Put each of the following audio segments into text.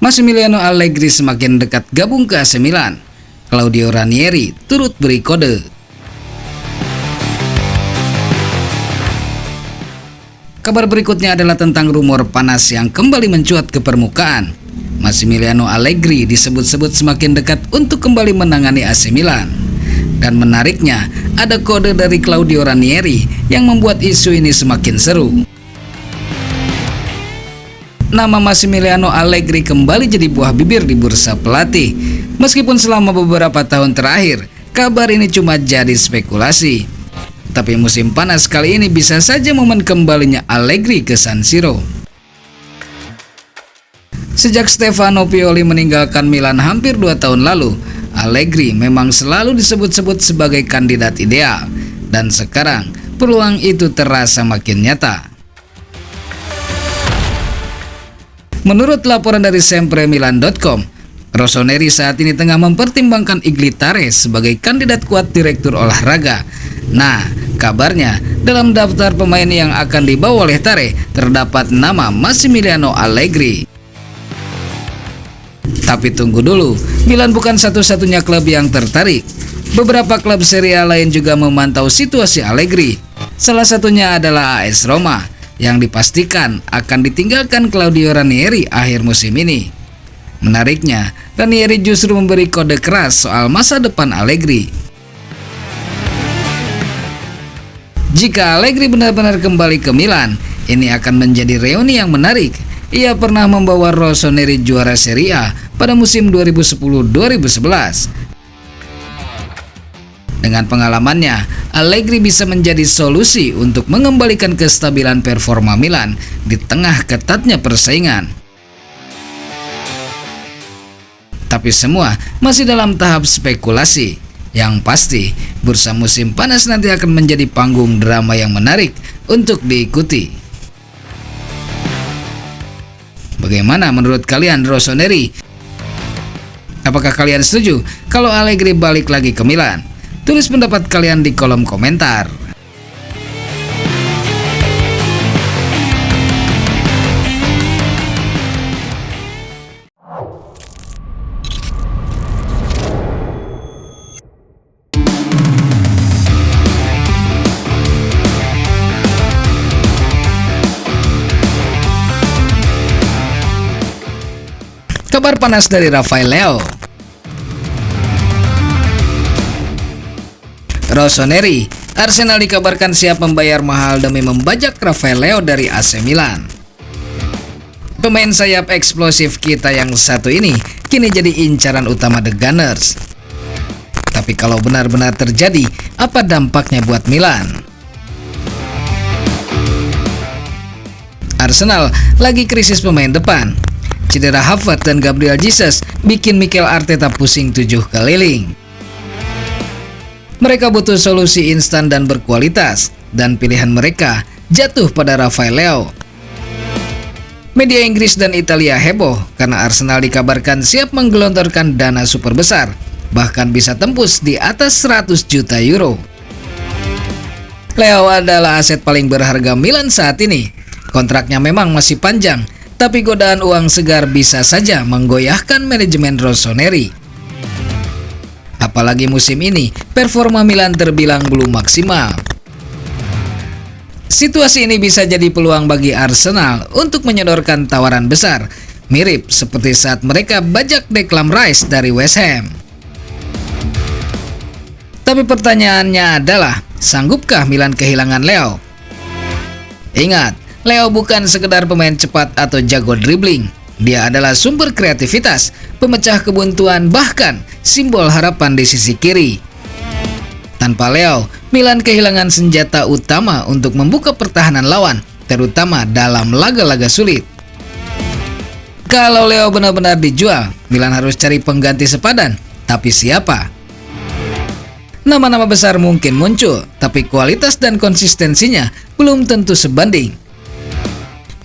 Massimiliano Allegri semakin dekat gabung ke AC Milan. Claudio Ranieri turut beri kode. Kabar berikutnya adalah tentang rumor panas yang kembali mencuat ke permukaan. Massimiliano Allegri disebut-sebut semakin dekat untuk kembali menangani AC Milan. Dan menariknya, ada kode dari Claudio Ranieri yang membuat isu ini semakin seru. Nama Massimiliano Allegri kembali jadi buah bibir di bursa pelatih. Meskipun selama beberapa tahun terakhir, kabar ini cuma jadi spekulasi. Tapi musim panas kali ini bisa saja momen kembalinya Allegri ke San Siro. Sejak Stefano Pioli meninggalkan Milan hampir 2 tahun lalu, Allegri memang selalu disebut-sebut sebagai kandidat ideal. Dan sekarang, peluang itu terasa makin nyata. Menurut laporan dari sempremilan.com, Rossoneri saat ini tengah mempertimbangkan Iglitare sebagai kandidat kuat direktur olahraga. Nah, kabarnya dalam daftar pemain yang akan dibawa oleh Tare terdapat nama Massimiliano Allegri. Tapi tunggu dulu, Milan bukan satu-satunya klub yang tertarik. Beberapa klub Serie A lain juga memantau situasi Allegri. Salah satunya adalah AS Roma, yang dipastikan akan ditinggalkan Claudio Ranieri akhir musim ini. Menariknya, Ranieri justru memberi kode keras soal masa depan Allegri. Jika Allegri benar-benar kembali ke Milan, ini akan menjadi reuni yang menarik. Ia pernah membawa Rossoneri juara Serie A pada musim 2010-2011. Dengan pengalamannya, Allegri bisa menjadi solusi untuk mengembalikan kestabilan performa Milan di tengah ketatnya persaingan. Tapi semua masih dalam tahap spekulasi. Yang pasti, bursa musim panas nanti akan menjadi panggung drama yang menarik untuk diikuti. Bagaimana menurut kalian Rossoneri? Apakah kalian setuju kalau Allegri balik lagi ke Milan? Tulis pendapat kalian di kolom komentar. Kabar panas dari Rafael Leao. Rossoneri, Arsenal dikabarkan siap membayar mahal demi membajak Rafael Leao dari AC Milan. Pemain sayap eksplosif kita yang satu ini kini jadi incaran utama The Gunners. Tapi kalau benar-benar terjadi, apa dampaknya buat Milan? Arsenal lagi krisis pemain depan. Cedera Havertz dan Gabriel Jesus bikin Mikel Arteta pusing 7 keliling. Mereka butuh solusi instan dan berkualitas, dan pilihan mereka jatuh pada Rafael Leao. Media Inggris dan Italia heboh karena Arsenal dikabarkan siap menggelontorkan dana super besar, bahkan bisa tembus di atas 100 juta euro. Leao adalah aset paling berharga Milan saat ini. Kontraknya memang masih panjang, tapi godaan uang segar bisa saja menggoyahkan manajemen Rossoneri. Apalagi musim ini, performa Milan terbilang belum maksimal. Situasi ini bisa jadi peluang bagi Arsenal untuk menyodorkan tawaran besar, mirip seperti saat mereka bajak Declan Rice dari West Ham. Tapi pertanyaannya adalah, sanggupkah Milan kehilangan Leao? Ingat, Leao bukan sekedar pemain cepat atau jago dribbling. Dia adalah sumber kreativitas, pemecah kebuntuan, bahkan simbol harapan di sisi kiri. Tanpa Leao, Milan kehilangan senjata utama untuk membuka pertahanan lawan, terutama dalam laga-laga sulit. Kalau Leao benar-benar dijual, Milan harus cari pengganti sepadan. Tapi siapa? Nama-nama besar mungkin muncul, tapi kualitas dan konsistensinya belum tentu sebanding.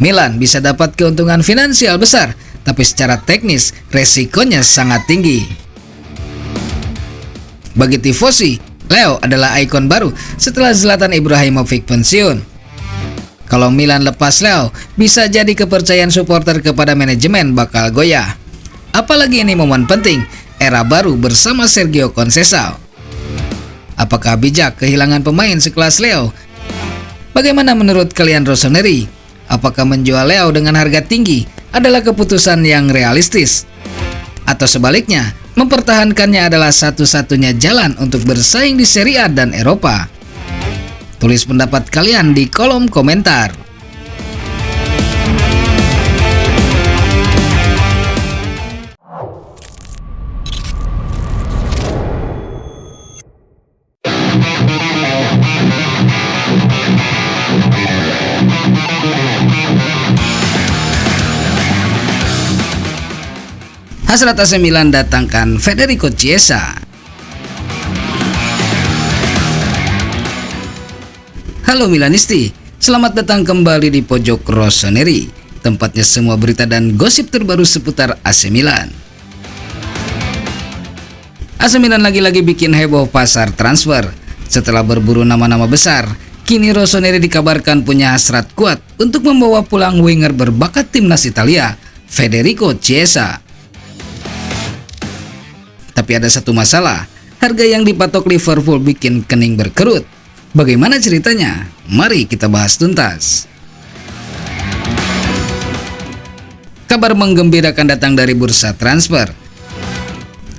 Milan bisa dapat keuntungan finansial besar, tapi secara teknis resikonya sangat tinggi. Bagi tifosi, Leao adalah ikon baru setelah Zlatan Ibrahimovic pensiun. Kalau Milan lepas Leao, bisa jadi kepercayaan supporter kepada manajemen bakal goyah. Apalagi ini momen penting, era baru bersama Sergio Conceição. Apakah bijak kehilangan pemain sekelas Leo? Bagaimana menurut kalian Rossoneri? Apakah menjual Leo dengan harga tinggi adalah keputusan yang realistis? Atau sebaliknya, mempertahankannya adalah satu-satunya jalan untuk bersaing di Serie A dan Eropa? Tulis pendapat kalian di kolom komentar. Hasrat AC Milan datangkan Federico Chiesa. Halo Milanisti, selamat datang kembali di Pojok Rossoneri, tempatnya semua berita dan gosip terbaru seputar AC Milan. AC Milan lagi-lagi bikin heboh pasar transfer. Setelah berburu nama-nama besar, kini Rossoneri dikabarkan punya hasrat kuat untuk membawa pulang winger berbakat timnas Italia, Federico Chiesa. Tapi ada satu masalah, harga yang dipatok Liverpool bikin kening berkerut. Bagaimana ceritanya? Mari kita bahas tuntas. Kabar menggembirakan datang dari bursa transfer.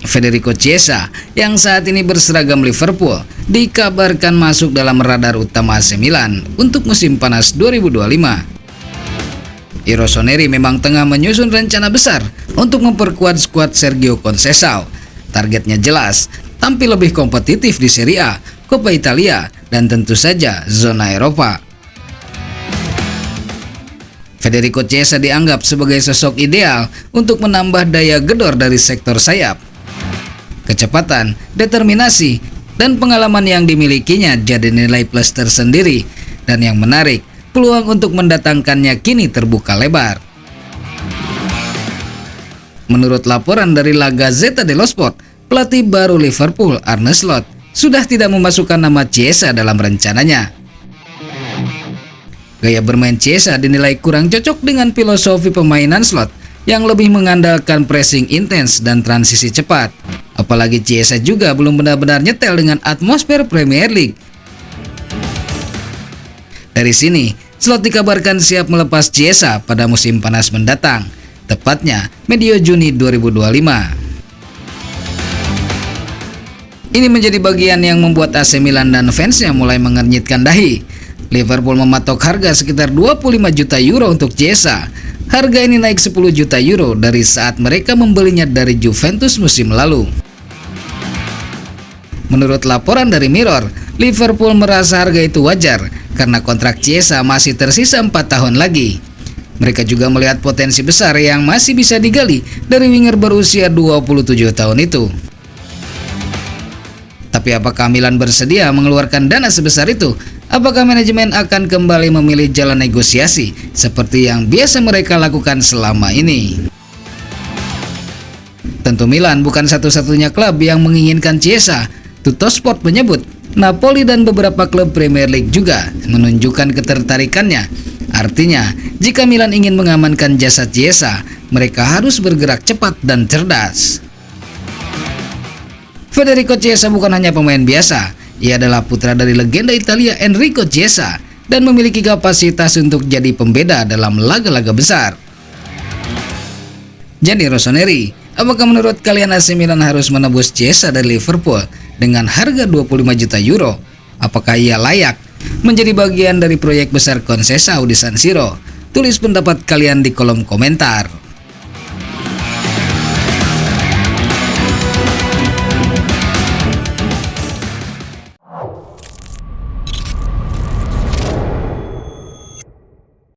Federico Chiesa yang saat ini berseragam Liverpool dikabarkan masuk dalam radar utama AC Milan untuk musim panas 2025. Rossoneri memang tengah menyusun rencana besar untuk memperkuat skuad Sergio Conceição. Targetnya jelas, tampil lebih kompetitif di Serie A, Coppa Italia, dan tentu saja zona Eropa. Federico Chiesa dianggap sebagai sosok ideal untuk menambah daya gedor dari sektor sayap. Kecepatan, determinasi, dan pengalaman yang dimilikinya jadi nilai plus tersendiri, dan yang menarik, peluang untuk mendatangkannya kini terbuka lebar. Menurut laporan dari La Gazzetta dello Sport, pelatih baru Liverpool Arne Slot sudah tidak memasukkan nama Chiesa dalam rencananya. Gaya bermain Chiesa dinilai kurang cocok dengan filosofi permainan Slot yang lebih mengandalkan pressing intens dan transisi cepat. Apalagi Chiesa juga belum benar-benar nyetel dengan atmosfer Premier League. Dari sini, Slot dikabarkan siap melepas Chiesa pada musim panas mendatang, tepatnya medio Juni 2025. Ini menjadi bagian yang membuat AC Milan dan fansnya mulai mengernyitkan dahi. Liverpool mematok harga sekitar 25 juta euro untuk Chiesa. Harga ini naik 10 juta euro dari saat mereka membelinya dari Juventus musim lalu. Menurut laporan dari Mirror, Liverpool merasa harga itu wajar karena kontrak Chiesa masih tersisa 4 tahun lagi. Mereka juga melihat potensi besar yang masih bisa digali dari winger berusia 27 tahun itu. Tapi apakah Milan bersedia mengeluarkan dana sebesar itu? Apakah manajemen akan kembali memilih jalan negosiasi seperti yang biasa mereka lakukan selama ini? Tentu Milan bukan satu-satunya klub yang menginginkan Chiesa. Tuttosport menyebut Napoli dan beberapa klub Premier League juga menunjukkan ketertarikannya. Artinya, jika Milan ingin mengamankan jasa Chiesa, mereka harus bergerak cepat dan cerdas. Federico Chiesa bukan hanya pemain biasa, ia adalah putra dari legenda Italia Enrico Chiesa dan memiliki kapasitas untuk jadi pembeda dalam laga-laga besar. Jadi Rossoneri, apakah menurut kalian AC Milan harus menebus Chiesa dari Liverpool dengan harga 25 juta euro? Apakah ia layak menjadi bagian dari proyek besar Conceição di San Siro? Tulis pendapat kalian di kolom komentar.